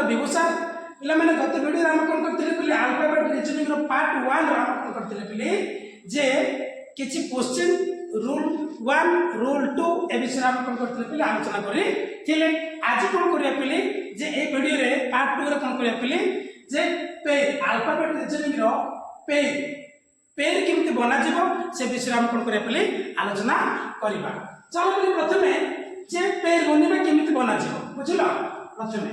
विभूषा पिला मैंने गत वीडियो हम कोन करथिले पिले अल्फाबेट रीजनिंग रो पार्ट 1 रो हम कोन करथिले पिले जे किछि क्वेश्चन रूल 1 रूल 2 ए विषय हम कोन करथिले पिले आलोचना करी थिले आज कोन करिया पिले जे ए वीडियो रे पार्ट 2 रे कोन करिया पिले जे पेर अल्फाबेट रीजनिंग रो पेर पेर केमति बना जीवो से विषय हम कोन करिया पिले आलोचना करिबा चलो पिले प्रथमे जे पेर बनिबा केमति बना जीवो बुझिलो प्रथमे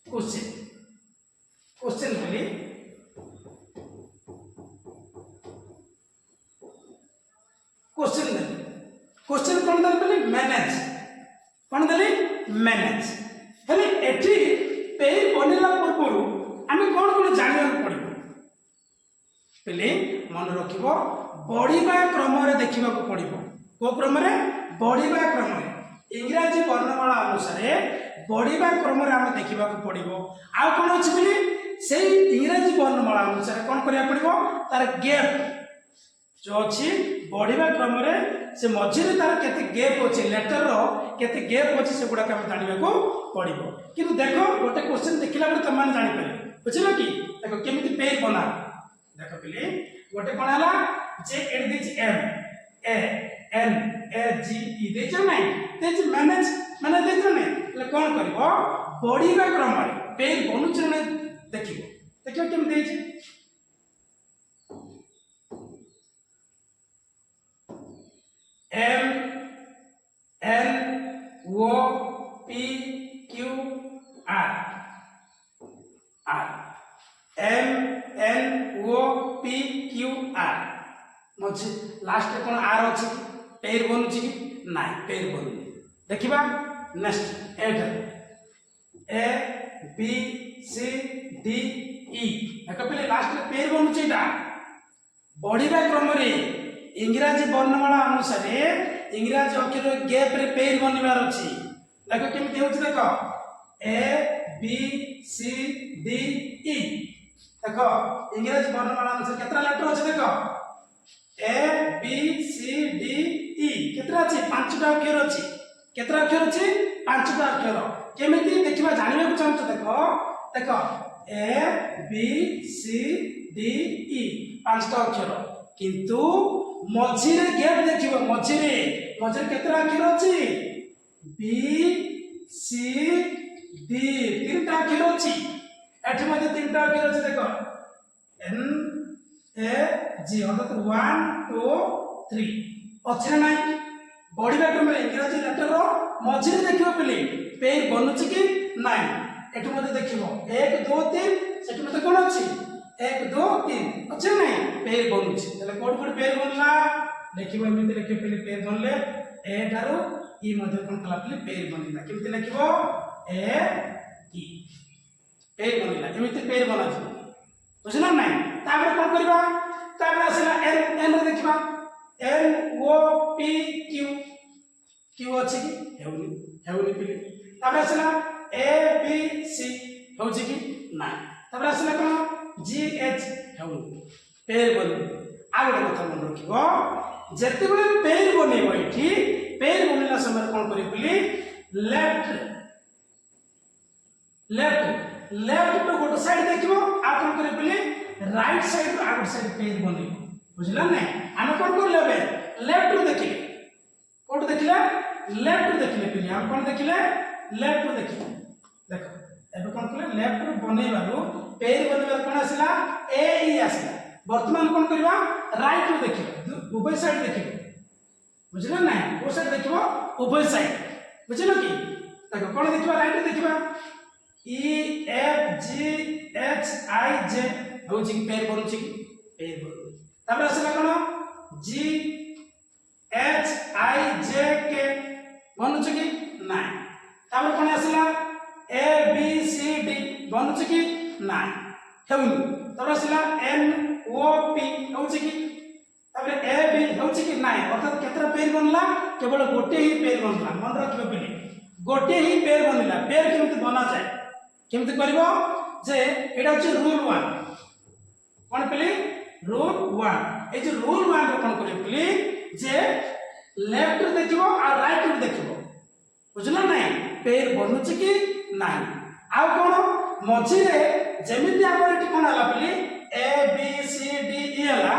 क्वेश्चन पहले क्वेश्चन कौन दल पहले मैनेज हेले एठी पेज बनेला पूर्व आमे कौन कौन जानिया पड़िबो पहले मन रखिबो बढ़िबा क्रम रे देखिबा को पड़िबो को क्रम रे बढ़िबा क्रम रे इंग्रजी वर्णमाला अनुसार बढ़िबा क्रम रे हम देखिबा को पड़िबो आ कोन अछि बोली सेही इंग्रजी वर्णमाला अनुसार कोन करिया पड़िबो तार गैप जो अछि बढ़िबा क्रम रे से मझी रे तार केते गैप अछि लेटर रो केते गैप अछि से गुडा हम जानिबा को पड़िबो किंतु देखो गोटे क्वेश्चन देखिला बरे तमान जानि पारे बुझिलो कि देखो केमिति पेज बना देखो पहिले गोटे कोन हला जे add this M A N A G E देछ नै तेज मैनेज माने देछ नै ले कोन करबो बढ़िबा क्रम रे पेज बनुछ नै देखिबो केम देछ M N O P Q R R M N O P Q R मझे लास्ट कोन आर अछि पेर बनुछि कि नाइ पेर बनुनि देखिबा next add A B C D E एक पहले लास्ट में पेर बनुछि एटा बढ़िबा क्रम रे इंग्रजी वर्णमाला अनुसार इंग्रजी अक्षर गैप रे पेर बनिबार अछि देखो केमिति होछि देखो ए बी सी डी ई देखो इंग्रजी वर्णमाला अनुसार केतना लेटर अछि देखो ए बी सी डी ई केतरा अछि पांचटा अक्षर अछि केतरा अक्षर अछि पांचटा अक्षर केमिति देखिबा जानिबा को चाहत देखो देखो ए बी सी डी ई पांचटा अक्षर किंतु मझी रे गैप देखिबो मझी रे केतरा अक्षर अछि बी सी डी तीनटा अक्षर अछि एठी मध्ये तीनटा अक्षर अछि देखो एन ए जी अर्थात 1 2 3 अच्छे ना बढ़िबा क्रम इंग्रजी लेटर रो मझी रे देखिबो पले पेज बनुछि कि नाइ एठु मध्ये देखिबो 1 2 3 सेठु मध्ये कोन अछि 1 2 3 अच्छे ना पेज बनुछि तले कोड कोड पेज बनला देखिबो एमिति लिखि पले पेज बनले ए दारो ई मध्ये कोन कला पले पेज बनिला केमिति लिखिबो ए ई पेज बनिला एमिति पेज बना छै बुझना नाइ तापर कोन करबा तापर आसला एन एन रे देखिबा N O P Q Q अछि कि हेउनी पिले तापर आसला ए बी सी होछि कि ना तापर आसला कोन जी एच हेउनी पेर बनि आ गोटे कथा मन रखिबो जते बेले पेर बनेबो एठी पेर बनेला समय कोन करि पिले लेफ्ट तो गोटे साइड देखिबो आ कोन करि पिले राइट साइड तो आउट साइड पेज बनेबो बुझला नै हम कोन कर लेबे लेफ्ट टू देखिले कोन देखिले लेफ्ट टू देखिले पिले हम कोन देखिले लेफ्ट टू देखिले देखो एबे कोन कले लेफ्ट टू बनेबारो पेज बनेबार कोन आसला ए ई आसला वर्तमान कोन करबा राइट टू देखिले उभय साइड देखिले बुझला नै ओ साइड देखिबो उभय साइड बुझलो कि देखो कोन देखिबा राइट टू देखिबा E F G H I जे होछि पेज बनुछि कि पेज बनु तापर आसला कोन जी एच आई जे के बनुछि कि नाइ तापर कोन आसला ए बी सी डी बनुछि कि नाइ हेउनी तापर आसला एन ओ पी होछि कि तापर ए बी होछि कि नाइ अर्थात केतरा पेज बनला केवल गोटे ही पेज बनला मन रखिबो पहिले गोटे ही पेज बनिला पेज केमति बना जाय केमति करबो जे एटा होछि रूल 1 कोन पहिले रूल 1 ए जे रूल 1 रो कोन करियो पहिले जे लेफ्ट देखिबो आ राइट देखिबो बुझला नै पेज बनुछि कि ନାହିଁ। ଆଉ କ'ଣ ମଝିରେ ଯେମିତି ଆମର ଏଠି କ'ଣ ହେଲା ବୋଲି ଏ ବି ସି ଡି ଇ ହେଲା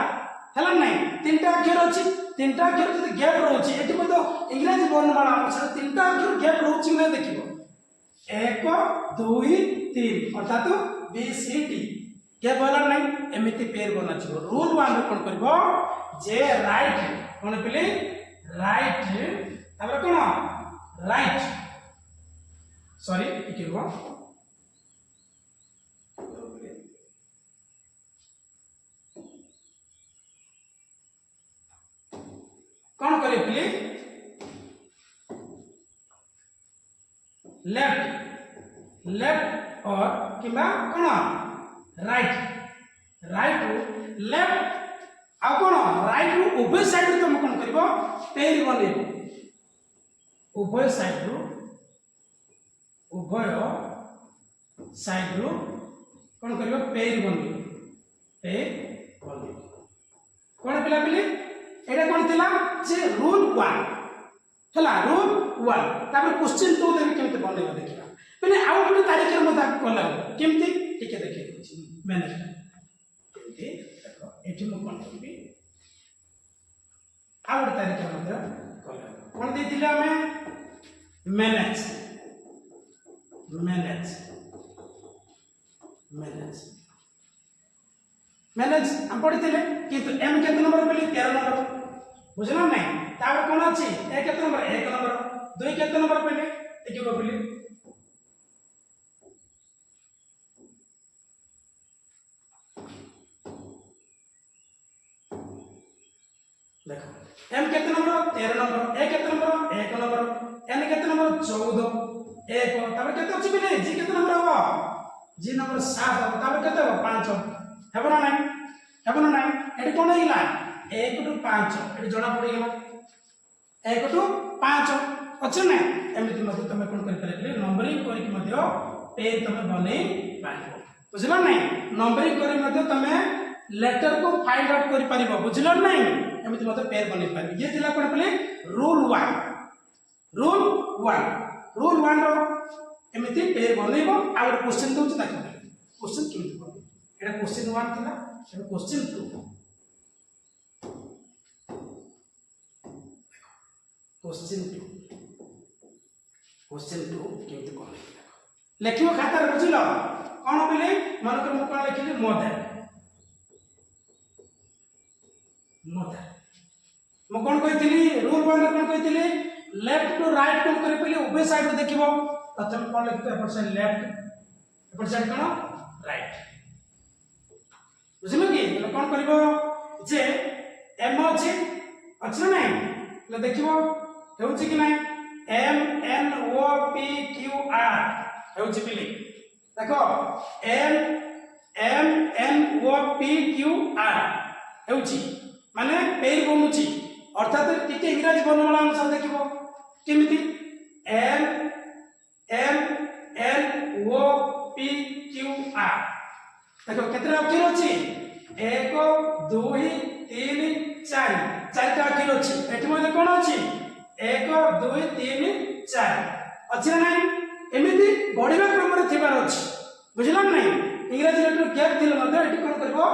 ନାହିଁ, ତିନିଟା ଅକ୍ଷର ଅଛି, ତିନିଟା ଅକ୍ଷର ଯଦି ଗ୍ୟାପ୍ ରହୁଛି, ଏଠି ମଧ୍ୟ ଇଂରାଜୀ ବର୍ଣ୍ଣମାଳା ଅନୁସାରେ ତିନିଟା ଅକ୍ଷର ଗ୍ୟାପ୍ ରହୁଛି କି ଦେଖିବ 1 2 3 ଅର୍ଥାତ ବି ସି ଡି ଗ୍ୟାପ୍ ହେଲା ନାହିଁ, ଏମିତି ପେର୍ ବନାଯିବ। ରୁଲ୍ 1 ରେ କ'ଣ କରିବ ଯେ ରାଇଟ୍ କ'ଣ ପିଲେ ରାଇଟ୍ ତାପରେ କ'ଣ ରାଇଟ୍ ସରି ଟିକେ ରୁହ कौन करे पिले लेफ्ट और किबा कोन राइट लेफ्ट आ कोन राइट रु उभय साइड रो तुम कोन करबो पेर बनेबो उभय साइड रो कोन करबो पेर बनेबो कोन पिला पिले एटा कोन थिला जे रूल 1 हला रूल 1 तापर क्वेश्चन 2 देबे केमते बनेबो देखिबा माने आउ गोटे तारिख रे मता कोला केमते टिके देखि छी मैनेज केमते देखो एठी म कोन करबी आउ गोटे तारिख रे मता कोला कोन देथिले हमें मैनेज हम पढ़िथिले किंतु एम केते नंबर पले 13 नंबर बुझलो नहीं तापर कोन अछि ए केते नंबर 1 नंबर 2 केते नंबर पले देखियो पले देखो एम केते नंबर 13 नंबर ए केते नंबर 1 नंबर एन केते नंबर 14 1 तापर केते अछि पले जी केते नंबर हो जी नंबर 7 तापर केते हो 5 हेबो ना नहीं एटी कोन हिला 1 टू 5 एटी जणा पड़ी गेला 1 टू 5 अछि ना एमिति मते तमे कोन करि पारे नंबरिंग करि कि मते पेज तमे बनै पारिबो बुझलो नहीं नंबरिंग करि मते तमे लेटर को फाइंड आउट करि पारिबो बुझलो नहीं एमिति मते पेज बनै पारिबो ये थिला कोन पले रूल 1 रो एमिति पेज बनैबो आ क्वेश्चन दोछ देखो क्वेश्चन केमिति बनै एटा क्वेश्चन 1 थिला एटा क्वेश्चन 2 क्वेश्चन 2 केमिति कोन लेखियो खाता रे बुझिलो कोन बोले मन कर म कोन लिखिले मदर म कोन कहितली रूल 1 रे कोन कहितली लेफ्ट टू राइट कोन करे पहिले उभय साइड रे देखिबो प्रथम कोन लिखते एपर साइड लेफ्ट एपर साइड कोन राइट बुझिलो कि कोन करबो जे एम अछि नहीं ले देखिबो हेउछि कि नहीं M N O P Q R हेउछि पिले देखो M N O P Q R हेउछि माने पेर बनुछि अर्थात टिके इंग्रजी वर्णमाला अनुसार देखिबो केमिति M N O P Q R देखो केतरा अक्षर अछि 1 2 3 4 चारटा अक्षर अछि एठी मध्ये कोन अछि 1 2 3 4 अछि ना नहीं एमिति बढ़िबा क्रम रे थिबार अछि बुझिला नहीं इंग्रजी लेटर गैप दिले मध्ये एठी कोन करबो